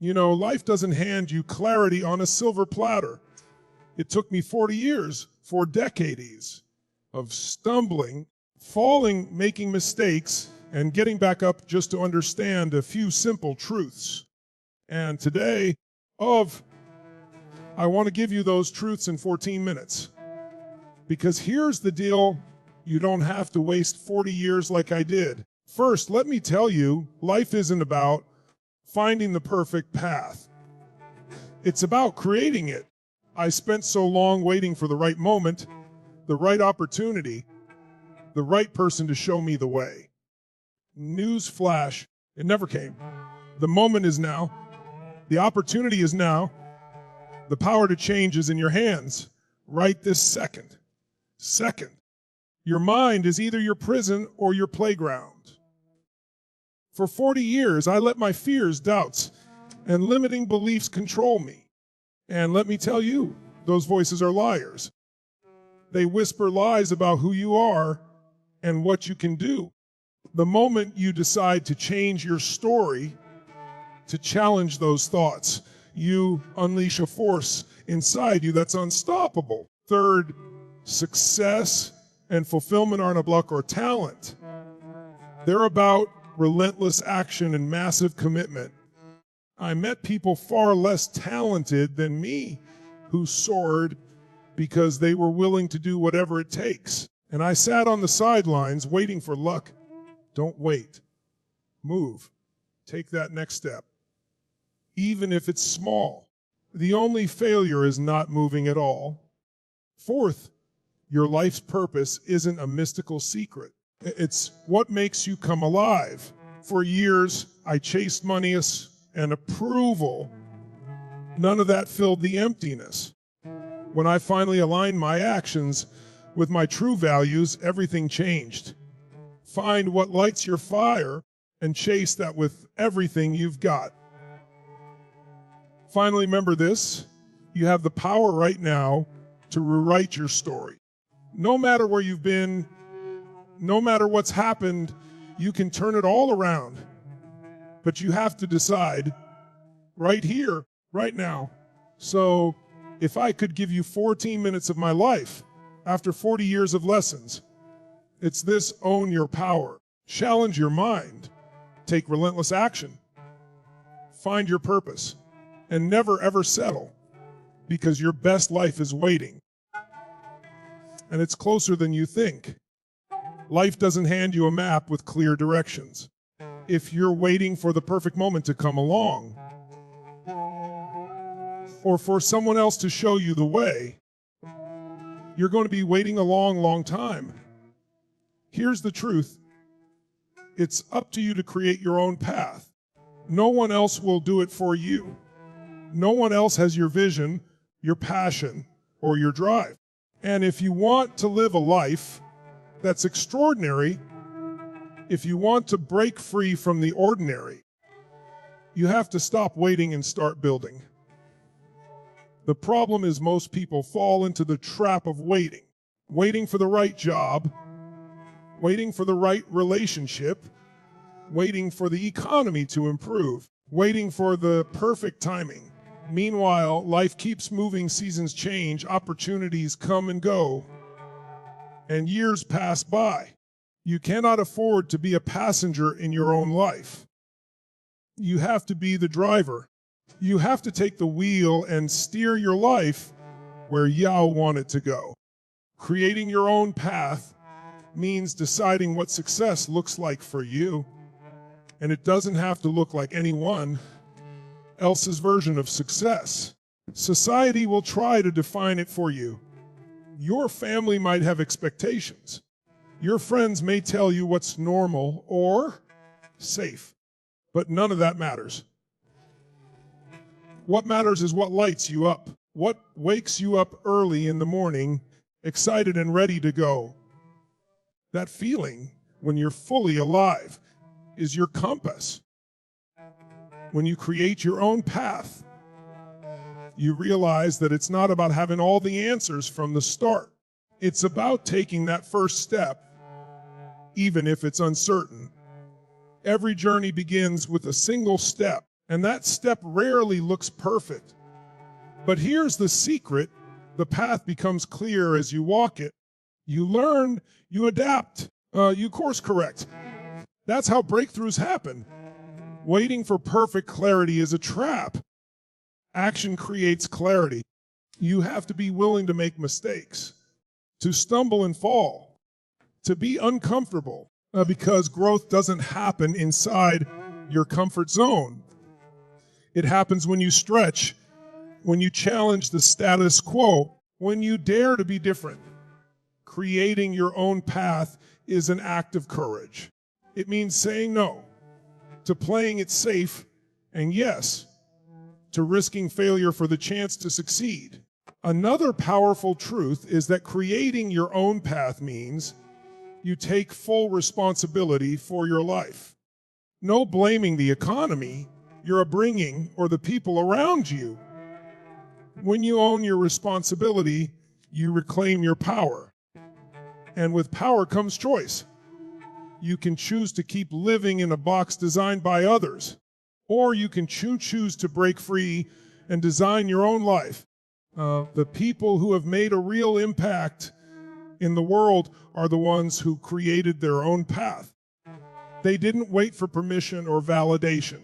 You know, life doesn't hand you clarity on a silver platter. It took me 40 years, 4 decades of stumbling, falling, making mistakes, and getting back up just to understand a few simple truths. And today, I want to give you those truths in 14 minutes. Because here's the deal, you don't have to waste 40 years like I did. First, let me tell you, life isn't about finding the perfect path. It's about creating it. I spent so long waiting for the right moment, the right opportunity, the right person to show me the way. Newsflash, it never came. The moment is now. The opportunity is now. The power to change is in your hands, right this second. Second, your mind is either your prison or your playground. For 40 years, I let my fears, doubts, and limiting beliefs control me. And let me tell you, those voices are liars. They whisper lies about who you are and what you can do. The moment you decide to change your story, to challenge those thoughts, you unleash a force inside you that's unstoppable. Third, success and fulfillment aren't a luck or talent. They're about relentless action and massive commitment. I met people far less talented than me who soared because they were willing to do whatever it takes. And I sat on the sidelines waiting for luck. Don't wait. Move. Take that next step. Even if it's small. The only failure is not moving at all. Fourth, your life's purpose isn't a mystical secret. It's what makes you come alive. For years, I chased money and approval. None of that filled the emptiness. When I finally aligned my actions with my true values, everything changed. Find what lights your fire and chase that with everything you've got. Finally, remember this, you have the power right now to rewrite your story. No matter where you've been, no matter what's happened, you can turn it all around. But you have to decide right here, right now. So if I could give you 14 minutes of my life after 40 years of lessons, it's this: own your power, challenge your mind, take relentless action, find your purpose, and never ever settle, because your best life is waiting. And it's closer than you think. Life doesn't hand you a map with clear directions. If you're waiting for the perfect moment to come along, or for someone else to show you the way, you're going to be waiting a long, long time. Here's the truth. It's up to you to create your own path. No one else will do it for you. No one else has your vision, your passion, or your drive. And if you want to live a life that's extraordinary, if you want to break free from the ordinary, you have to stop waiting and start building. The problem is most people fall into the trap of waiting. Waiting for the right job, waiting for the right relationship, waiting for the economy to improve, waiting for the perfect timing. Meanwhile, life keeps moving, seasons change, opportunities come and go, and years pass by. You cannot afford to be a passenger in your own life. You have to be the driver. You have to take the wheel and steer your life where you want it to go. Creating your own path means deciding what success looks like for you. And it doesn't have to look like anyone else's version of success. Society will try to define it for you. Your family might have expectations. Your friends may tell you what's normal or safe, but none of that matters. What matters is what lights you up, what wakes you up early in the morning, excited and ready to go. That feeling when you're fully alive is your compass. When you create your own path, you realize that it's not about having all the answers from the start. It's about taking that first step, even if it's uncertain. Every journey begins with a single step, And that step rarely looks perfect. But here's the secret. The path becomes clear as you walk it. You learn, you adapt, you course correct. That's how breakthroughs happen. Waiting for perfect clarity is a trap. Action creates clarity. You have to be willing to make mistakes, to stumble and fall, to be uncomfortable, because growth doesn't happen inside your comfort zone. It happens when you stretch, when you challenge the status quo, when you dare to be different. Creating your own path is an act of courage. It means saying no to playing it safe, and yes, to risking failure for the chance to succeed. Another powerful truth is that creating your own path means you take full responsibility for your life. No blaming the economy, your upbringing, or the people around you. When you own your responsibility, you reclaim your power. And with power comes choice. You can choose to keep living in a box designed by others, or you can choose to break free and design your own life. The people who have made a real impact in the world are the ones who created their own path. They didn't wait for permission or validation.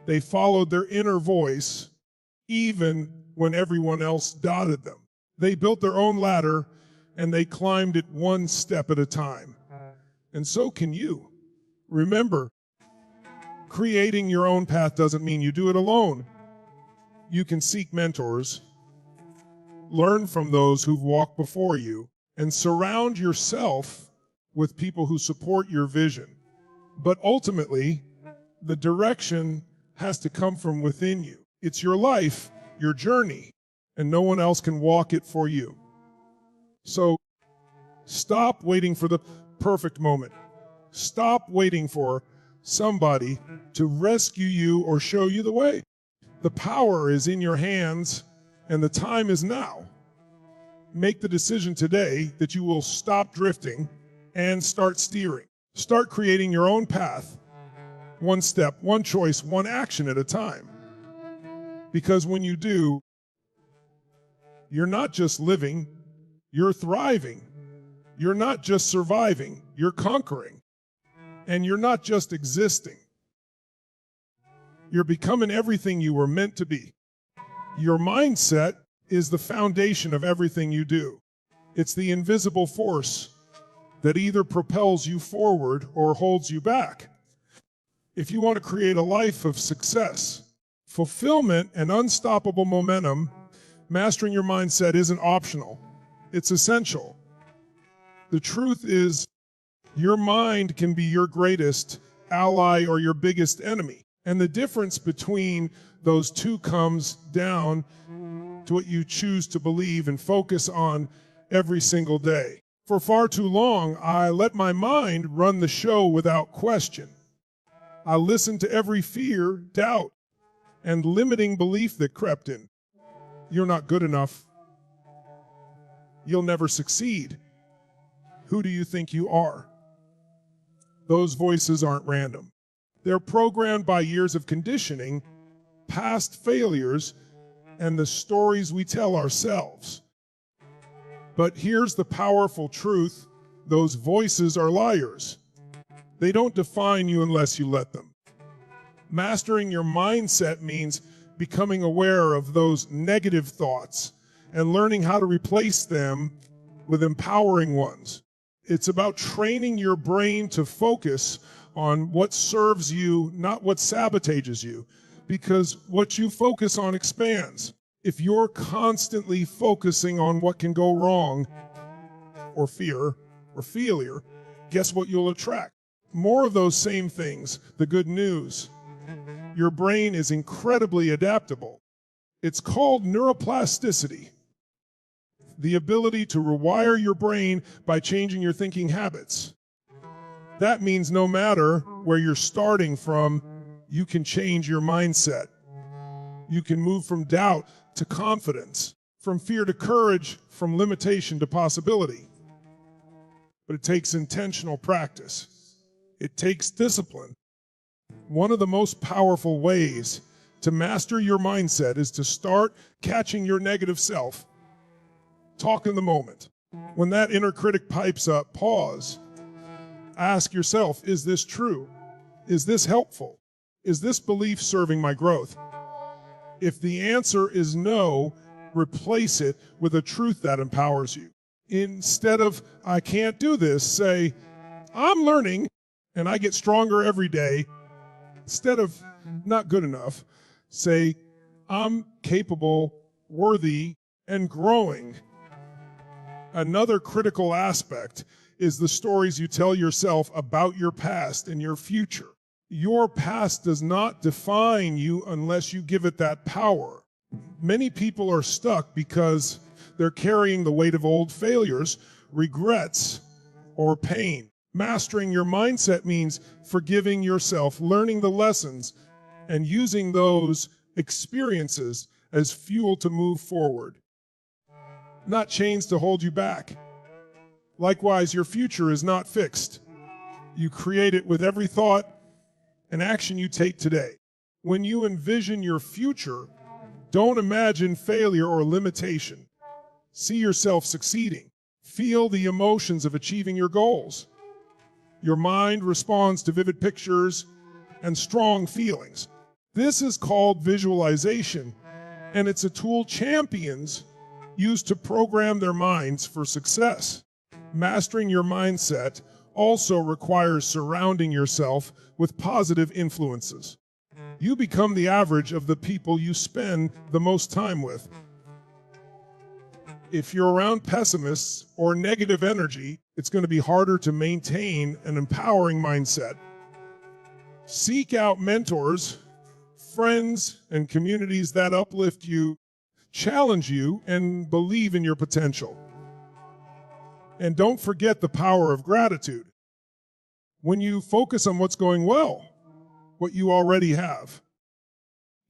They followed their inner voice, even when everyone else doubted them. They built their own ladder, and they climbed it one step at a time. And so can you. Remember, creating your own path doesn't mean you do it alone. You can seek mentors, learn from those who've walked before you, and surround yourself with people who support your vision. But ultimately, the direction has to come from within you. It's your life, your journey, and no one else can walk it for you. So stop waiting for the perfect moment. Stop waiting for somebody to rescue you or show you the way. The power is in your hands, and the time is now. Make the decision today that you will stop drifting and start steering. Start creating your own path, one step, one choice, one action at a time. Because when you do, you're not just living, you're thriving. You're not just surviving, you're conquering. And you're not just existing. You're becoming everything you were meant to be. Your mindset is the foundation of everything you do. It's the invisible force that either propels you forward or holds you back. If you want to create a life of success, fulfillment, and unstoppable momentum, mastering your mindset isn't optional. It's essential. The truth is, your mind can be your greatest ally or your biggest enemy. And the difference between those two comes down to what you choose to believe and focus on every single day. For far too long, I let my mind run the show without question. I listened to every fear, doubt, and limiting belief that crept in. You're not good enough. You'll never succeed. Who do you think you are? Those voices aren't random. They're programmed by years of conditioning, past failures, and the stories we tell ourselves. But here's the powerful truth. Those voices are liars. They don't define you unless you let them. Mastering your mindset means becoming aware of those negative thoughts and learning how to replace them with empowering ones. It's about training your brain to focus on what serves you, not what sabotages you, because what you focus on expands. If you're constantly focusing on what can go wrong, or fear, or failure, guess what you'll attract? More of those same things. The good news: your brain is incredibly adaptable. It's called neuroplasticity. The ability to rewire your brain by changing your thinking habits. That means no matter where you're starting from, you can change your mindset. You can move from doubt to confidence, from fear to courage, from limitation to possibility. But it takes intentional practice. It takes discipline. One of the most powerful ways to master your mindset is to start catching your negative self. Talk in the moment. When that inner critic pipes up, pause. Ask yourself, is this true? Is this helpful? Is this belief serving my growth? If the answer is no, replace it with a truth that empowers you. Instead of, I can't do this, say, I'm learning and I get stronger every day. Instead of, not good enough, say, I'm capable, worthy, and growing. Another critical aspect is the stories you tell yourself about your past and your future. Your past does not define you unless you give it that power. Many people are stuck because they're carrying the weight of old failures, regrets, or pain. Mastering your mindset means forgiving yourself, learning the lessons, and using those experiences as fuel to move forward, not chains to hold you back. Likewise, your future is not fixed. You create it with every thought and action you take today. When you envision your future, don't imagine failure or limitation. See yourself succeeding. Feel the emotions of achieving your goals. Your mind responds to vivid pictures and strong feelings. This is called visualization, and it's a tool champions use to program their minds for success. Mastering your mindset also requires surrounding yourself with positive influences. You become the average of the people you spend the most time with. If you're around pessimists or negative energy, it's going to be harder to maintain an empowering mindset. Seek out mentors, friends, and communities that uplift you, challenge you, and believe in your potential. And don't forget the power of gratitude. When you focus on what's going well, what you already have,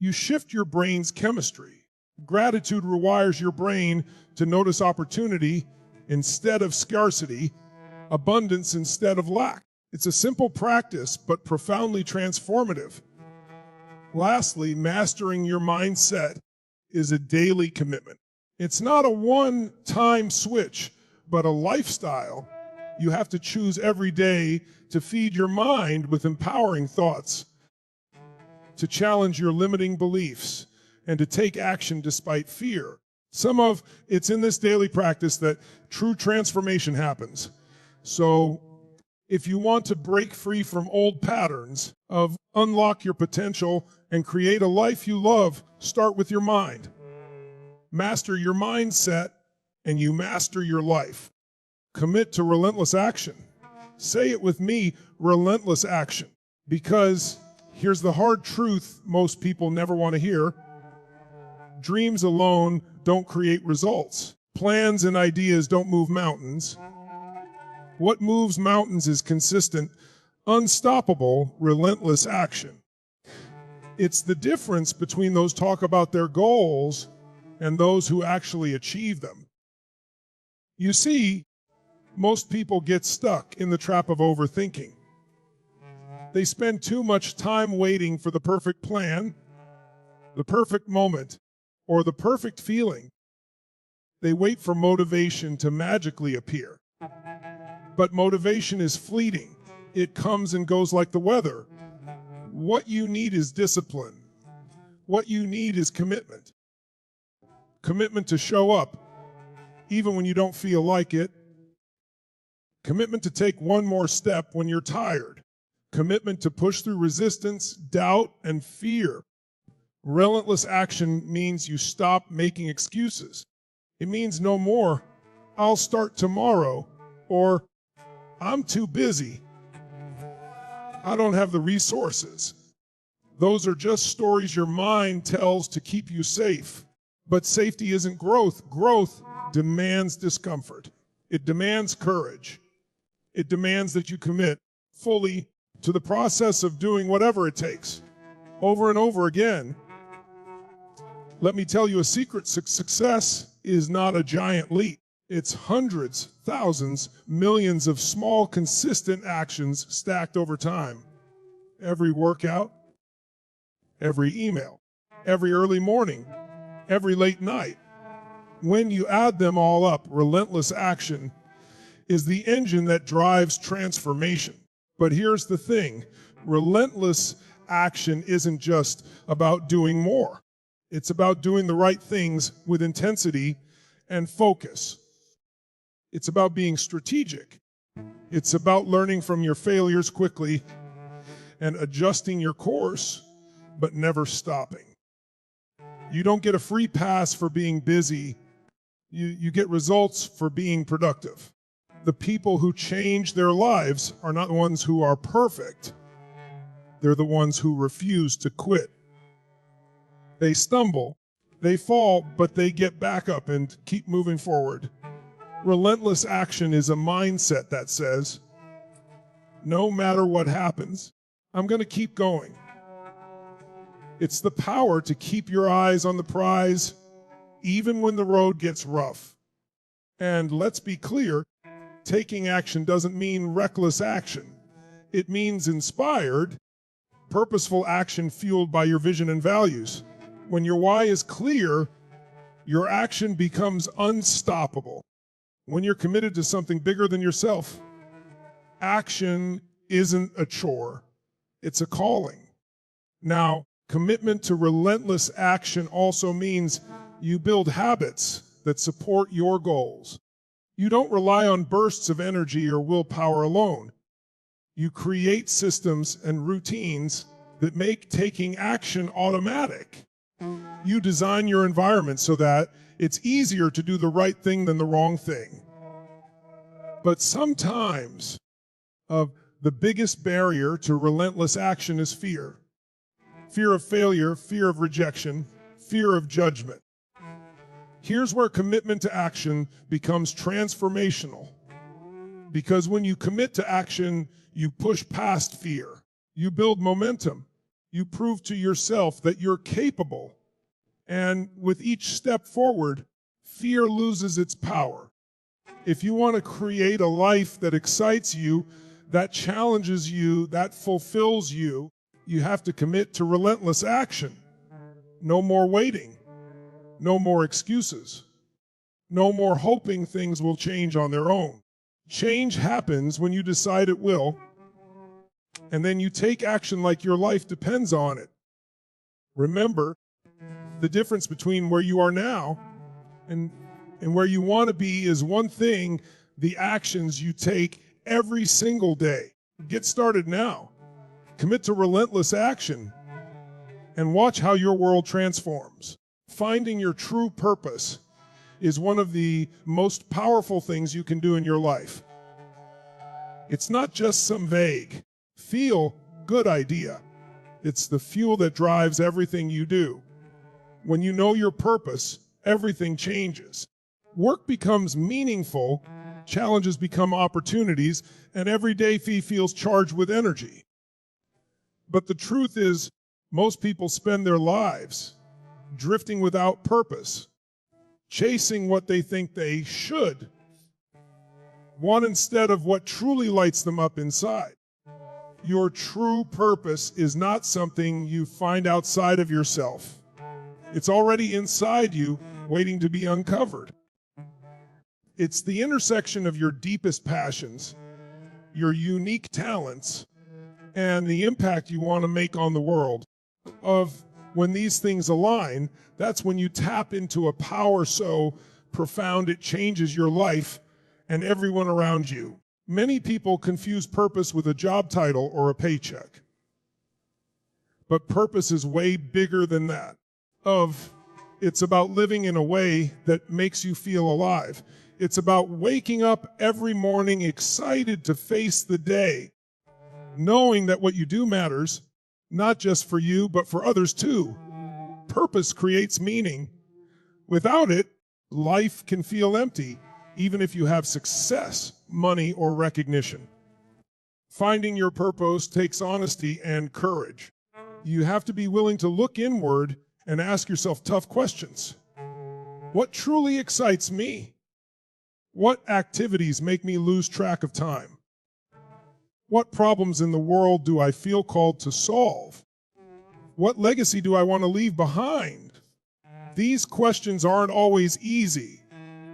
you shift your brain's chemistry. Gratitude rewires your brain to notice opportunity instead of scarcity, abundance instead of lack. It's a simple practice, but profoundly transformative. Lastly, mastering your mindset is a daily commitment. It's not a one-time switch, but a lifestyle. You have to choose every day to feed your mind with empowering thoughts, to challenge your limiting beliefs, and to take action despite fear. It's in this daily practice that true transformation happens. So if you want to break free from old patterns of unlock your potential and create a life you love, start with your mind. Master your mindset and you master your life. Commit to relentless action. Say it with me, relentless action. Because here's the hard truth most people never want to hear. Dreams alone don't create results. Plans and ideas don't move mountains. What moves mountains is consistent, unstoppable, relentless action. It's the difference between those talk about their goals and those who actually achieve them. You see, most people get stuck in the trap of overthinking. They spend too much time waiting for the perfect plan, the perfect moment, or the perfect feeling. They wait for motivation to magically appear. But motivation is fleeting. It comes and goes like the weather. What you need is discipline. What you need is commitment. Commitment to show up, even when you don't feel like it. Commitment to take one more step when you're tired. Commitment to push through resistance, doubt, and fear. Relentless action means you stop making excuses. It means no more, I'll start tomorrow, or I'm too busy. I don't have the resources. Those are just stories your mind tells to keep you safe. But safety isn't growth. Growth demands discomfort. It demands courage. It demands that you commit fully to the process of doing whatever it takes, over and over again. Let me tell you a secret. Success is not a giant leap. It's hundreds, thousands, millions of small, consistent actions stacked over time. every workout, every email, every early morning, every late night. When you add them all up, relentless action is the engine that drives transformation. But here's the thing, relentless action isn't just about doing more. It's about doing the right things with intensity and focus. It's about being strategic. It's about learning from your failures quickly and adjusting your course, but never stopping. You don't get a free pass for being busy. You get results for being productive. The people who change their lives are not the ones who are perfect. They're the ones who refuse to quit. They stumble, they fall, but they get back up and keep moving forward. Relentless action is a mindset that says, no matter what happens, I'm going to keep going. It's the power to keep your eyes on the prize, even when the road gets rough. And let's be clear, taking action doesn't mean reckless action. It means inspired, purposeful action fueled by your vision and values. When your why is clear, your action becomes unstoppable. When you're committed to something bigger than yourself, action isn't a chore, it's a calling. Now, commitment to relentless action also means you build habits that support your goals. You don't rely on bursts of energy or willpower alone. You create systems and routines that make taking action automatic. You design your environment so that it's easier to do the right thing than the wrong thing. But sometimes, the biggest barrier to relentless action is fear. Fear of failure, fear of rejection, fear of judgment. Here's where commitment to action becomes transformational. Because when you commit to action, you push past fear. You build momentum. You prove to yourself that you're capable. And with each step forward, fear loses its power. If you want to create a life that excites you, that challenges you, that fulfills you, you have to commit to relentless action. No more waiting. No more excuses. No more hoping things will change on their own. Change happens when you decide it will, and then you take action like your life depends on it. Remember, the difference between where you are now and where you want to be is one thing, the actions you take every single day. Get started now. Commit to relentless action and watch how your world transforms. Finding your true purpose is one of the most powerful things you can do in your life. It's not just some vague, feel good idea. It's the fuel that drives everything you do. When you know your purpose, everything changes. Work becomes meaningful, challenges become opportunities, and every day feels charged with energy. But the truth is, most people spend their lives drifting without purpose, chasing what they think they should, one instead of what truly lights them up inside. Your true purpose is not something you find outside of yourself. It's already inside you, waiting to be uncovered. It's the intersection of your deepest passions, your unique talents, and the impact you want to make on the world. When these things align, that's when you tap into a power so profound it changes your life and everyone around you. Many people confuse purpose with a job title or a paycheck. But purpose is way bigger than that. It's about living in a way that makes you feel alive. It's about waking up every morning excited to face the day, knowing that what you do matters, not just for you, but for others too. Purpose creates meaning. Without it, life can feel empty, even if you have success, money, or recognition. Finding your purpose takes honesty and courage. You have to be willing to look inward and ask yourself tough questions. What truly excites me? What activities make me lose track of time? What problems in the world do I feel called to solve? What legacy do I want to leave behind? These questions aren't always easy,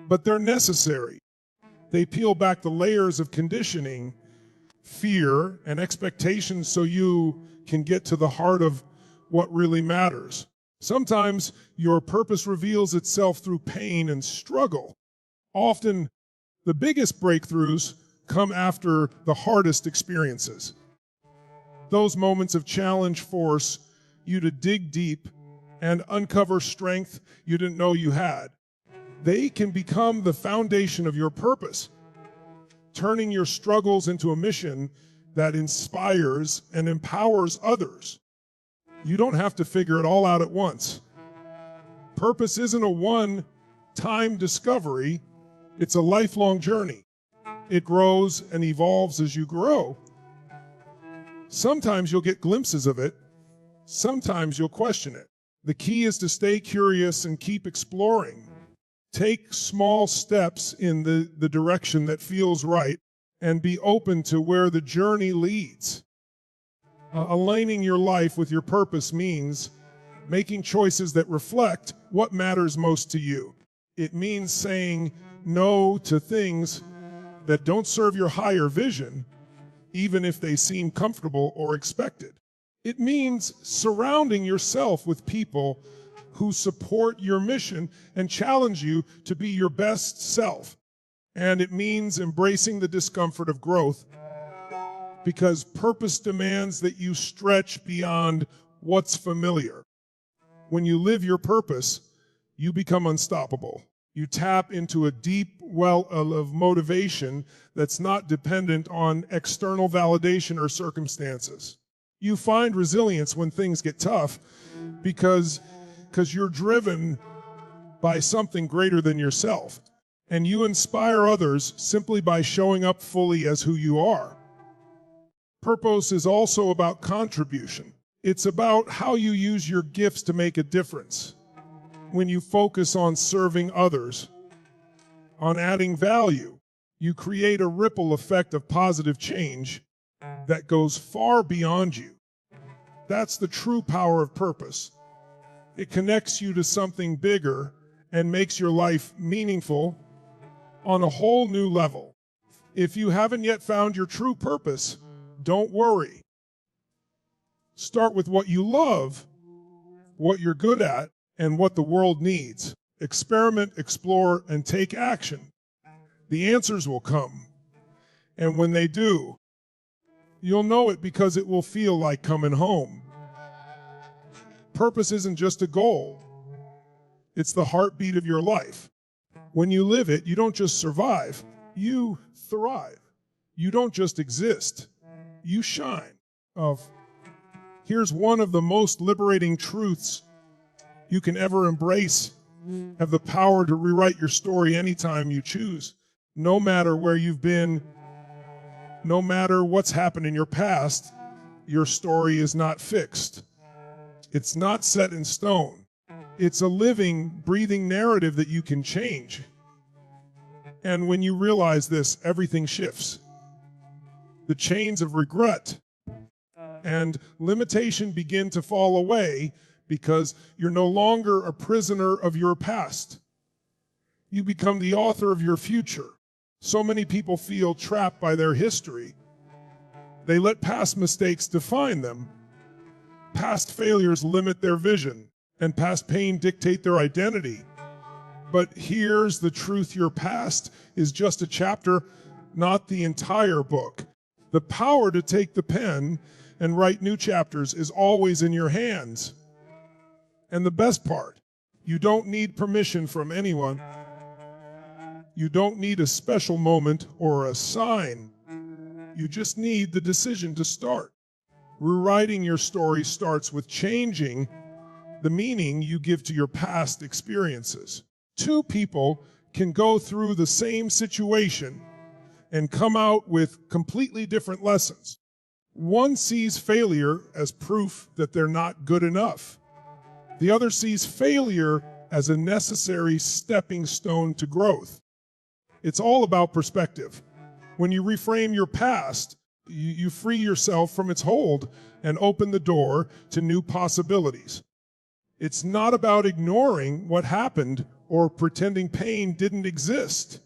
but they're necessary. They peel back the layers of conditioning, fear, and expectations so you can get to the heart of what really matters. Sometimes your purpose reveals itself through pain and struggle. Often, the biggest breakthroughs come after the hardest experiences. Those moments of challenge force you to dig deep and uncover strength you didn't know you had. They can become the foundation of your purpose, turning your struggles into a mission that inspires and empowers others. You don't have to figure it all out at once. Purpose isn't a one-time discovery, it's a lifelong journey. It grows and evolves as you grow. Sometimes you'll get glimpses of it, sometimes you'll question it. The key is to stay curious and keep exploring. Take small steps in the direction that feels right and be open to where the journey leads. Aligning your life with your purpose means making choices that reflect what matters most to you. It means saying no to things that don't serve your higher vision, even if they seem comfortable or expected. It means surrounding yourself with people who support your mission and challenge you to be your best self. And it means embracing the discomfort of growth, because purpose demands that you stretch beyond what's familiar. When you live your purpose, you become unstoppable. You tap into a deep well of motivation that's not dependent on external validation or circumstances. You find resilience when things get tough because you're driven by something greater than yourself. And you inspire others simply by showing up fully as who you are. Purpose is also about contribution. It's about how you use your gifts to make a difference. When you focus on serving others, on adding value, you create a ripple effect of positive change that goes far beyond you. That's the true power of purpose. It connects you to something bigger and makes your life meaningful on a whole new level. If you haven't yet found your true purpose, don't worry. Start with what you love, what you're good at, and what the world needs. Experiment, explore, and take action. The answers will come. And when they do, you'll know it because it will feel like coming home. Purpose isn't just a goal. It's the heartbeat of your life. When you live it, you don't just survive, you thrive. You don't just exist, you shine. Here's one of the most liberating truths you can ever embrace. Have the power to rewrite your story anytime you choose. No matter where you've been, no matter what's happened in your past, your story is not fixed. It's not set in stone. It's a living, breathing narrative that you can change. And when you realize this, everything shifts. The chains of regret and limitation begin to fall away because you're no longer a prisoner of your past. You become the author of your future. So many people feel trapped by their history. They let past mistakes define them. Past failures limit their vision, and past pain dictate their identity. But here's the truth: your past is just a chapter, not the entire book. The power to take the pen and write new chapters is always in your hands. And the best part, you don't need permission from anyone. You don't need a special moment or a sign. You just need the decision to start. Rewriting your story starts with changing the meaning you give to your past experiences. Two people can go through the same situation and come out with completely different lessons. One sees failure as proof that they're not good enough. The other sees failure as a necessary stepping stone to growth. It's all about perspective. When you reframe your past, You free yourself from its hold and open the door to new possibilities. It's not about ignoring what happened or pretending pain didn't exist.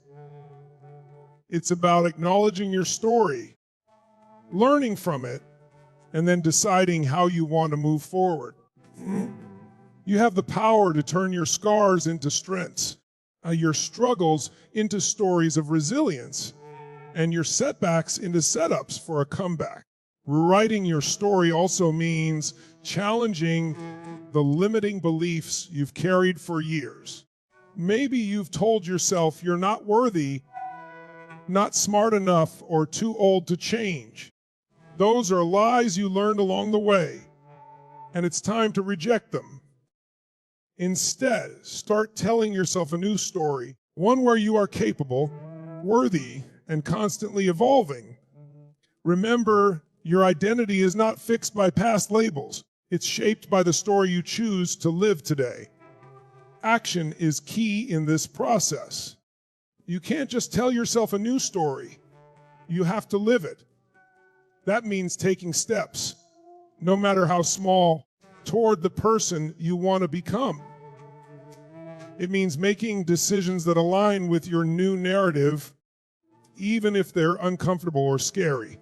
It's about acknowledging your story, learning from it, and then deciding how you want to move forward. You have the power to turn your scars into strengths, your struggles into stories of resilience, and your setbacks into setups for a comeback. Rewriting your story also means challenging the limiting beliefs you've carried for years. Maybe you've told yourself you're not worthy, not smart enough, or too old to change. Those are lies you learned along the way, and it's time to reject them. Instead, start telling yourself a new story, one where you are capable, worthy, and constantly evolving. Remember, your identity is not fixed by past labels. It's shaped by the story you choose to live today. Action is key in this process. You can't just tell yourself a new story. You have to live it. That means taking steps, no matter how small, toward the person you want to become. It means making decisions that align with your new narrative, even if they're uncomfortable or scary.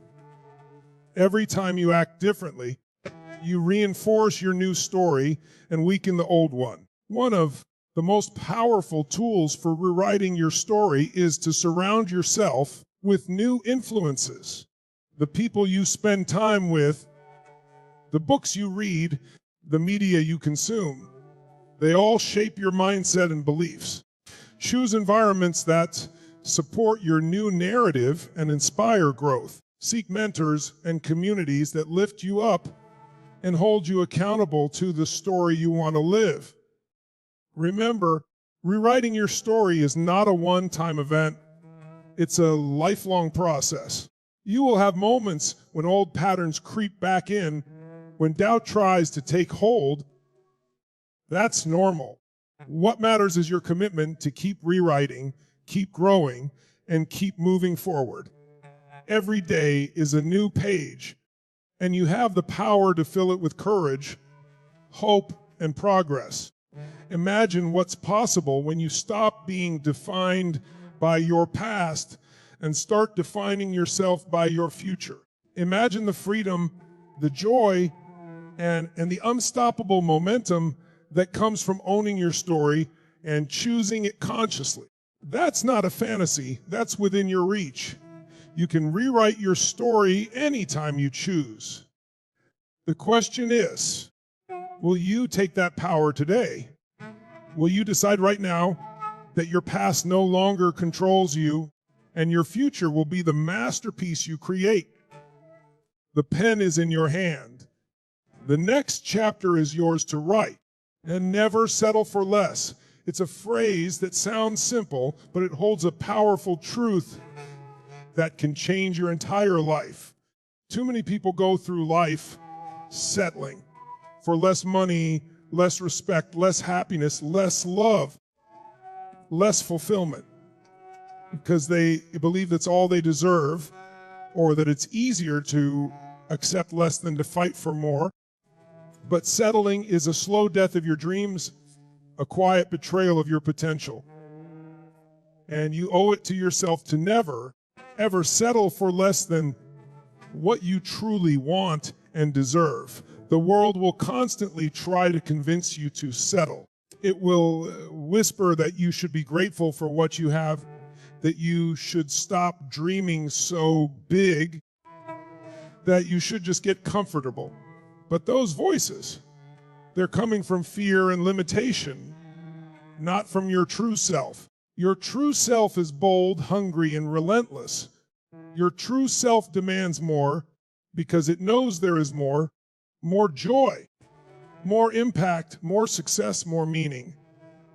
Every time you act differently, you reinforce your new story and weaken the old one. One of the most powerful tools for rewriting your story is to surround yourself with new influences. The people you spend time with, the books you read, the media you consume, they all shape your mindset and beliefs. Choose environments that support your new narrative and inspire growth. Seek mentors and communities that lift you up and hold you accountable to the story you want to live. Remember, rewriting your story is not a one-time event. It's a lifelong process. You will have moments when old patterns creep back in, when doubt tries to take hold. That's normal. What matters is your commitment to keep rewriting, keep growing, and keep moving forward. Every day is a new page, and you have the power to fill it with courage, hope, and progress. Imagine what's possible when you stop being defined by your past and start defining yourself by your future. Imagine the freedom, the joy, and the unstoppable momentum that comes from owning your story and choosing it consciously. That's not a fantasy, that's within your reach. You can rewrite your story anytime you choose. The question is, will you take that power today? Will you decide right now that your past no longer controls you and your future will be the masterpiece you create? The pen is in your hand. The next chapter is yours to write. And never settle for less. It's a phrase that sounds simple, but it holds a powerful truth that can change your entire life. Too many people go through life settling for less money, less respect, less happiness, less love, less fulfillment, because they believe that's all they deserve, or that it's easier to accept less than to fight for more. But settling is a slow death of your dreams, a quiet betrayal of your potential. And you owe it to yourself to never, ever settle for less than what you truly want and deserve. The world will constantly try to convince you to settle. It will whisper that you should be grateful for what you have, that you should stop dreaming so big, that you should just get comfortable. But those voices, they're coming from fear and limitation, not from your true self. Your true self is bold, hungry, and relentless. Your true self demands more because it knows there is more joy, more impact, more success, more meaning.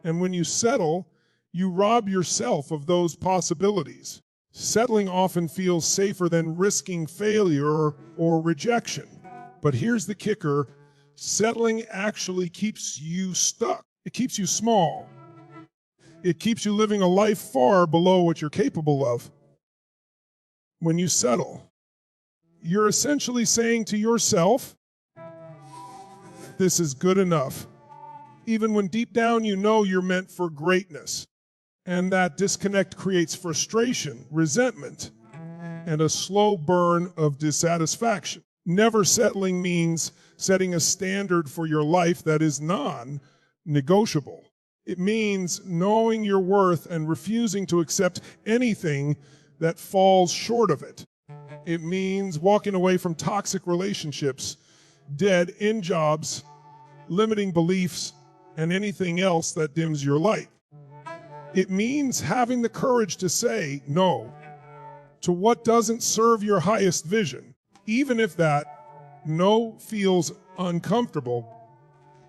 And when you settle, you rob yourself of those possibilities. Settling often feels safer than risking failure or rejection. But here's the kicker, settling actually keeps you stuck. It keeps you small. It keeps you living a life far below what you're capable of. When you settle, You're essentially saying to yourself, this is good enough. Even when deep down you know you're meant for greatness. And that disconnect creates frustration, resentment, and a slow burn of dissatisfaction. Never settling means setting a standard for your life that is non-negotiable. It means knowing your worth and refusing to accept anything that falls short of it. It means walking away from toxic relationships, dead-end jobs, limiting beliefs, and anything else that dims your light. It means having the courage to say no to what doesn't serve your highest vision, even if that no feels uncomfortable.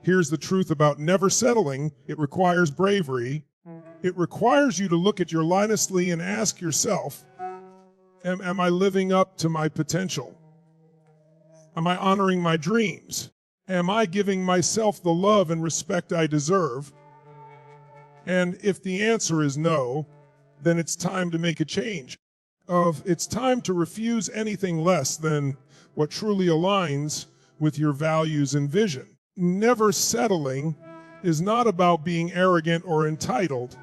Here's the truth about never settling. It requires bravery. It requires you to look at your life honestly and ask yourself, am I living up to my potential? Am I honoring my dreams? Am I giving myself the love and respect I deserve? And if the answer is no, then it's time to make a change. It's time to refuse anything less than what truly aligns with your values and vision. Never settling is not about being arrogant or entitled.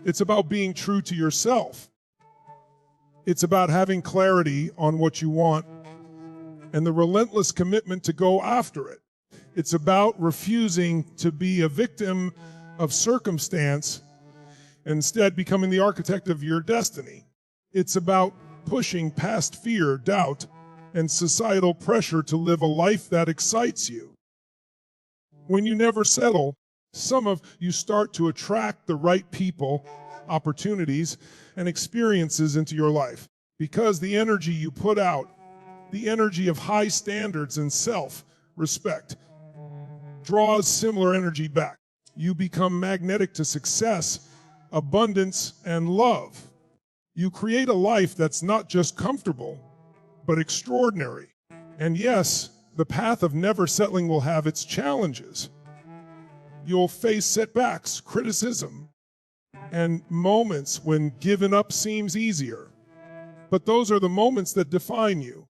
It's about being true to yourself. It's about having clarity on what you want and the relentless commitment to go after it. It's about refusing to be a victim of circumstance, instead becoming the architect of your destiny. It's about pushing past fear, doubt, and societal pressure to live a life that excites you. When you never settle, you start to attract the right people, opportunities, and experiences into your life. Because the energy you put out, the energy of high standards and self-respect, draws similar energy back. You become magnetic to success, abundance, and love. You create a life that's not just comfortable, but extraordinary. And yes, the path of never settling will have its challenges. You'll face setbacks, criticism, and moments when giving up seems easier. But those are the moments that define you.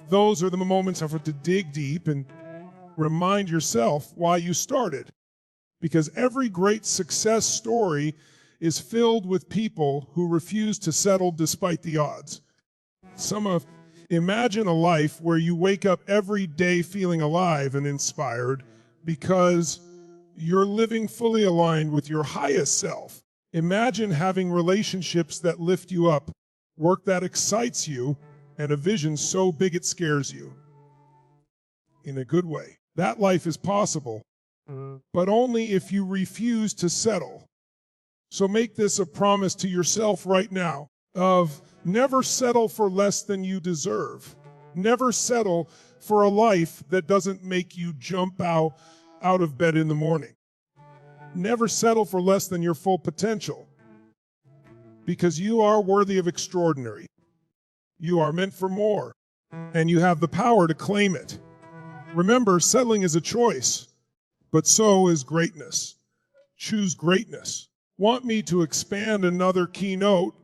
Those are the moments of to dig deep and remind yourself why you started. Because every great success story is filled with people who refuse to settle despite the odds. Imagine a life where you wake up every day feeling alive and inspired because you're living fully aligned with your highest self. Imagine having relationships that lift you up, work that excites you, and a vision so big it scares you. In a good way. That life is possible, but only if you refuse to settle. So make this a promise to yourself right now of never settle for less than you deserve. Never settle for a life that doesn't make you jump out of bed in the morning. Never settle for less than your full potential, because you are worthy of extraordinary. You are meant for more, and you have the power to claim it. Remember, settling is a choice, but so is greatness. Choose greatness. Want me to expand another keynote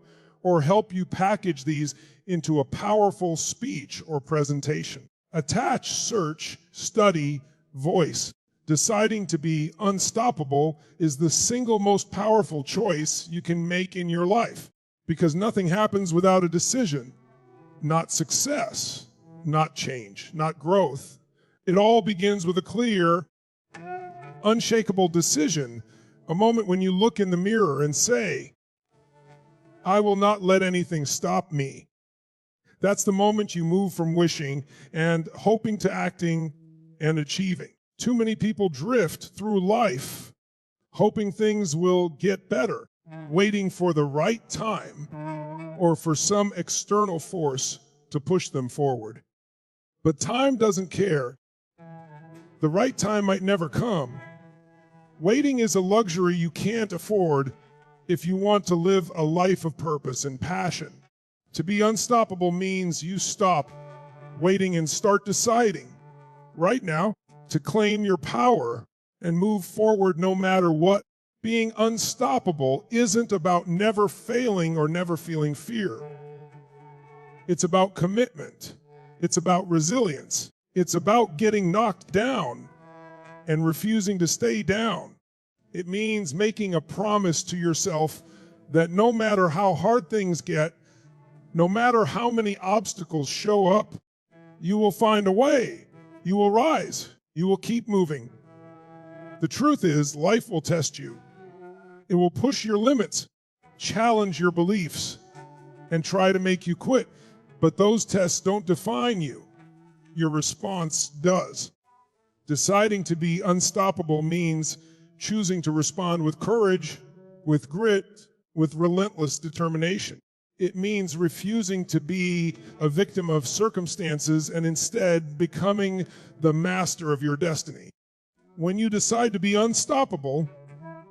or help you package these into a powerful speech or presentation? Attach search, study, voice. Deciding to be unstoppable is the single most powerful choice you can make in your life, because nothing happens without a decision. Not success, not change, not growth. It all begins with a clear, unshakable decision, a moment when you look in the mirror and say, I will not let anything stop me. That's the moment you move from wishing and hoping to acting and achieving. Too many people drift through life, hoping things will get better, waiting for the right time or for some external force to push them forward. But time doesn't care. The right time might never come. Waiting is a luxury you can't afford if you want to live a life of purpose and passion. To be unstoppable means you stop waiting and start deciding right now to claim your power and move forward no matter what. Being unstoppable isn't about never failing or never feeling fear. It's about commitment. It's about resilience. It's about getting knocked down and refusing to stay down. It means making a promise to yourself that no matter how hard things get, no matter how many obstacles show up, you will find a way. You will rise. You will keep moving. The truth is, life will test you. It will push your limits, challenge your beliefs, and try to make you quit. But those tests don't define you. Your response does. Deciding to be unstoppable means choosing to respond with courage, with grit, with relentless determination. It means refusing to be a victim of circumstances and instead becoming the master of your destiny. When you decide to be unstoppable,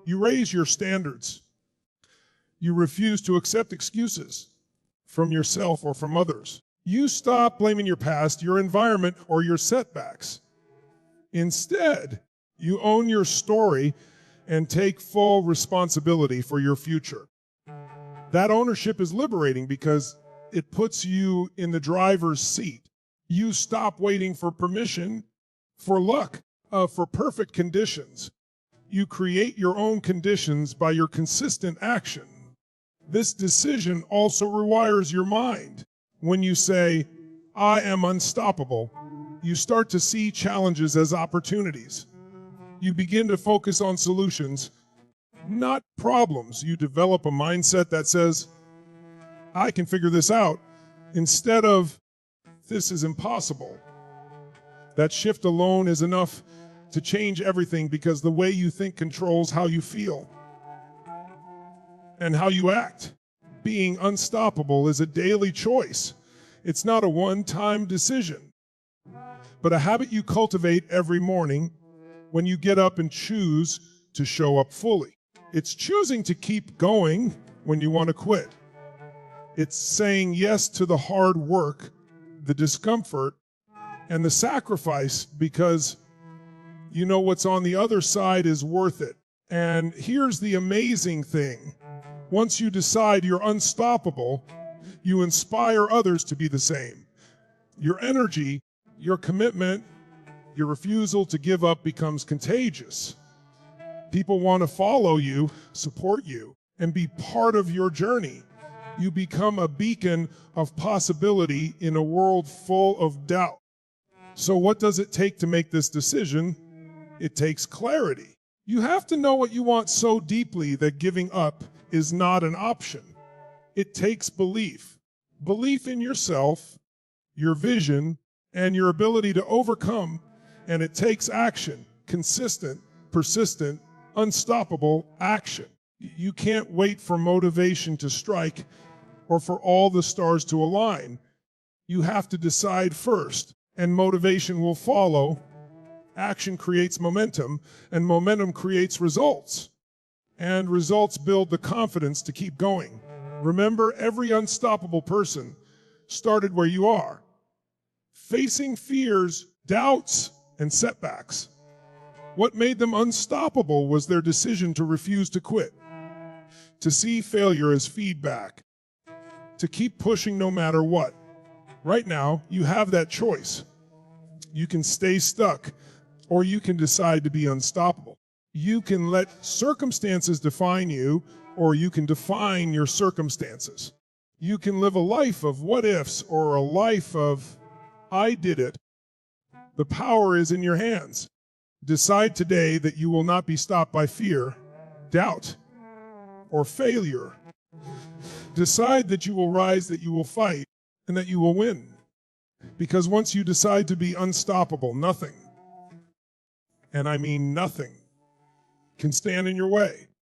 you raise your standards. You refuse to accept excuses from yourself or from others. You stop blaming your past, your environment, or your setbacks. Instead, you own your story and take full responsibility for your future. That ownership is liberating because it puts you in the driver's seat. You stop waiting for permission, for luck, for perfect conditions. You create your own conditions by your consistent action. This decision also rewires your mind. When you say, I am unstoppable, you start to see challenges as opportunities. You begin to focus on solutions, not problems. You develop a mindset that says, I can figure this out, instead of, this is impossible. That shift alone is enough to change everything because the way you think controls how you feel and how you act. Being unstoppable is a daily choice. It's not a one-time decision, but a habit you cultivate every morning when you get up and choose to show up fully. It's choosing to keep going when you want to quit. It's saying yes to the hard work, the discomfort, and the sacrifice because you know what's on the other side is worth it. And here's the amazing thing. Once you decide you're unstoppable, you inspire others to be the same. Your energy, your commitment, your refusal to give up becomes contagious. People want to follow you, support you, and be part of your journey. You become a beacon of possibility in a world full of doubt. So what does it take to make this decision? It takes clarity. You have to know what you want so deeply that giving up is not an option. It takes belief. Belief in yourself, your vision, and your ability to overcome. And it takes action, consistent, persistent, unstoppable action. You can't wait for motivation to strike or for all the stars to align. You have to decide first, and motivation will follow. Action creates momentum, and momentum creates results. And results build the confidence to keep going. Remember, every unstoppable person started where you are, facing fears, doubts, and setbacks. What made them unstoppable was their decision to refuse to quit, to see failure as feedback, to keep pushing no matter what. Right now, you have that choice. You can stay stuck, or you can decide to be unstoppable. You can let circumstances define you, or you can define your circumstances. You can live a life of what ifs or a life of, I did it. The power is in your hands. Decide today that you will not be stopped by fear, doubt, or failure. Decide that you will rise, that you will fight, and that you will win. Because once you decide to be unstoppable, nothing, and I mean nothing, can stand in your way.